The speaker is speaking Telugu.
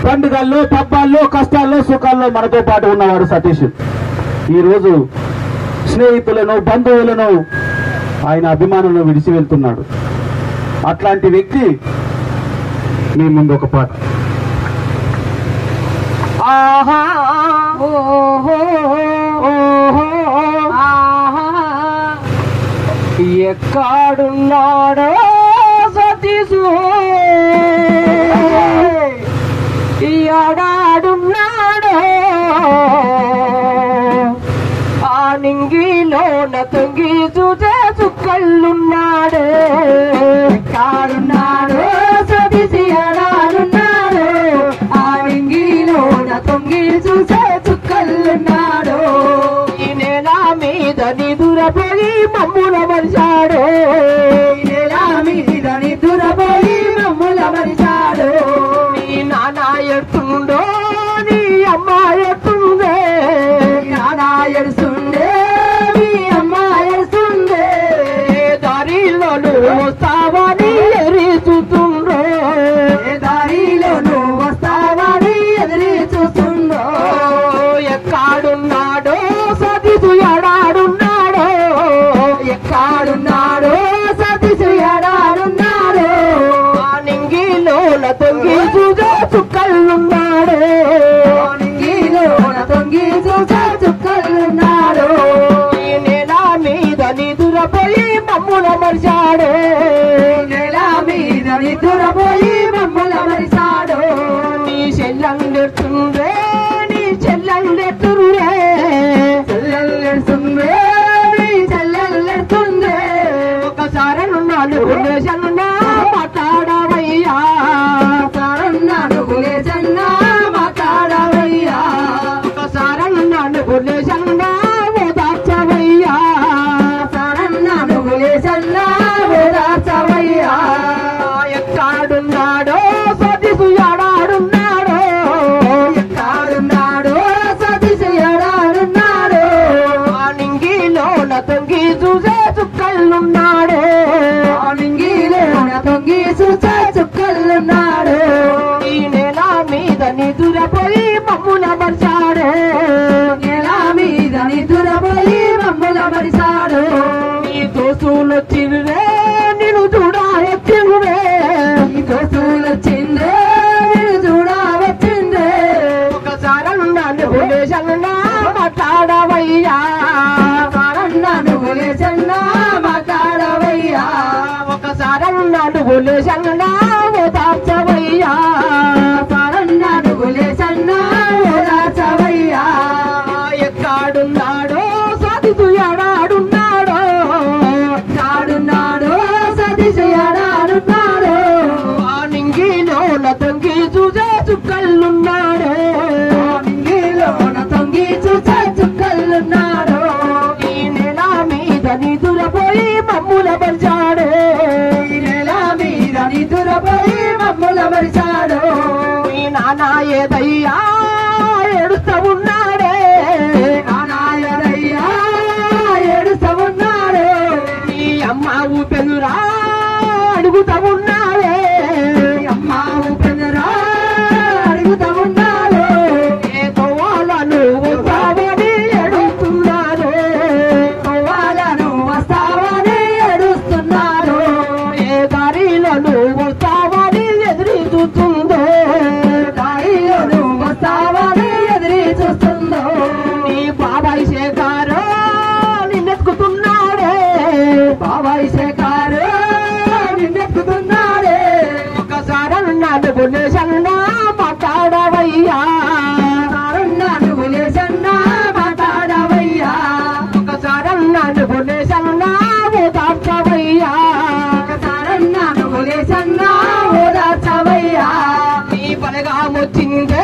పండుగల్లో పబ్బాల్లో కష్టాల్లో సుఖాల్లో మనతో పాటు ఉన్నవాడు సతీష్. ఈరోజు స్నేహితులను బంధువులను ఆయన అభిమానులను విడిచి వెళ్తున్నాడు. అట్లాంటి వ్యక్తి మీ ముందు ఒక పాట. ఆహా ఓహో ఓహో ఆహా ఎక్కడున్నాడో సతీషు ఎడాడున్నాడో ఆ నింగిలోన తొంగి చూసే చుక్కళ్ళున్నాడు. ఎక్కడున్నాడో సతీషు ఎడాడున్నాడు ఆ నింగిలోన తొంగి చూసే చుక్కళ్ళున్నాడు. ఈ నెల మీద నిదురపోయి మమ్ముల మరిచాడు. ఈ నెల మీద నిదురపోయి మమ్ముల మరిచాడు. నీ నాన్న ఎడుతుండో నీ అమ్మ ఎడుతుందే. నాన్న ఎడుస్తుండే నీ అమ్మ ఎడుస్తుండే. దారిలో నువ్వు వస్తావని ఎదురు చూస్తుండ్రో. దారిలో నువ్వు వస్తావని ఎదురు చూస్తుండో. ఎక్కడున్నాడో సతీషు ఎడాడున్నాడో. ఎక్కడున్నాడో సతీషు ఎడాడున్నాడో ఆ నింగిలోన తొంగి చూసే చుక్కళ్ళున్నాడు. నింగిలోన తొంగి చూసే చుక్కళ్ళున్నాడు. ఈ నెల మీద నిదురపోయి మమ్ముల మరిచాడు. నెల మీద నిదురపోయి మమ్ముల మరిచాడు. నీ చెల్లెండెడుతుండే నీ చెల్లెండెడుతుండే. చెల్లెండెడుతుండే నీ చెల్లెండెడుతుండే. ఒకసారి నాలుగు దేశాలున్నా మాట్లాడవయ్యా. నాలుగు దేశన్నా మాట్లాడవయ్యా. ఒకసారి నాలుగు దేశాలున్నా ఓదార్చవయ్యా. నాలుగు దేశన్నా ఓదార్చవయ్యా. ఎక్కడున్నాడో సతీషు ఎడాడున్నాడో. ఎక్కడున్నాడో సతీషు ఎడాడున్నాడో ఆ నింగిలోన తొంగి చూసే చుక్కళ్ళున్నాడు. ఆ నింగిలోన తొంగి చూసే చుక్కళ్ళున్నాడు. ఈ నెల మీద నిదురపోయి మమ్ముల మరిచాడు. నెల మీద నిదురపోయి మమ్ముల మరిచాడు. నీ దోస్తులొచ్చిందే నిన్ను చూడా వచ్చిందే. నీ దోస్తులొచ్చిందే నిన్ను చూడా వచ్చిందే. ఒకసారి నన్ను లేచన్నా మాట్లాడవయ్యా. నువ్వు లేచన్నా మాట్లాడవయ్యా. ఒకసారి నువ్వు లేచన్నా ఓదార్చవయ్యా. నువ్వు లేచన్నా ఓదార్చవయ్యా. ఎక్కడున్నాడో సతీషు ఎడాడున్నాడో. ఎక్కడున్నాడో సతీషు ఎడాడున్నాడో ఆ నింగిలోన తొంగి చూసే చుక్కళ్ళున్నాడు. నింగిలోన తొంగి చూసే చుక్కళ్ళున్నాడు. ఈ నెల మీద నిదురపోయి మమ్ముల మరిచాడు. ఈ నెల మీద నిదురపోయి మమ్ముల మరిచాడు. మీ నాన్న ఏదయ్యా ఏడుస్తా ఉన్నాడే. నాన్న ఏదయ్యా ఏడుస్తా ఉన్నాడే. మీ అమ్మ ఊపెనురా అడుగుతా ఉన్నాడే. అమ్మ ఊపెనురా అడుగుతా ఉన్నాడు. ఏ తోవాలను వస్తావని ఏడుస్తున్నాడు. తోవాలను వస్తావని ఏడుస్తున్నాడు. ఏ దారిలో నువ్వు వస్తావని ఎదురు చూస్తుందో. దారిలో నువ్వు వస్తావని ఎదురు చూస్తుందో. నీ బాబాయ్ శేఖరు నిన్నెత్తుకుతున్నాడే. బాబాయ్ శేఖరు నిన్నెత్తుకుతున్నాడే. ఒకసారి నాలుగు లేచన్నా మాట్లాడవయ్యా. నాలుగు లేచన్నా మాట్లాడవయ్యా. ఒకసారి నాలుగు లేచన్నా ఓదార్చవయ్యా. ఒకసారి నాలుగు లేచన్నా ఓదార్చవయ్యా. నీ బలగా వచ్చింది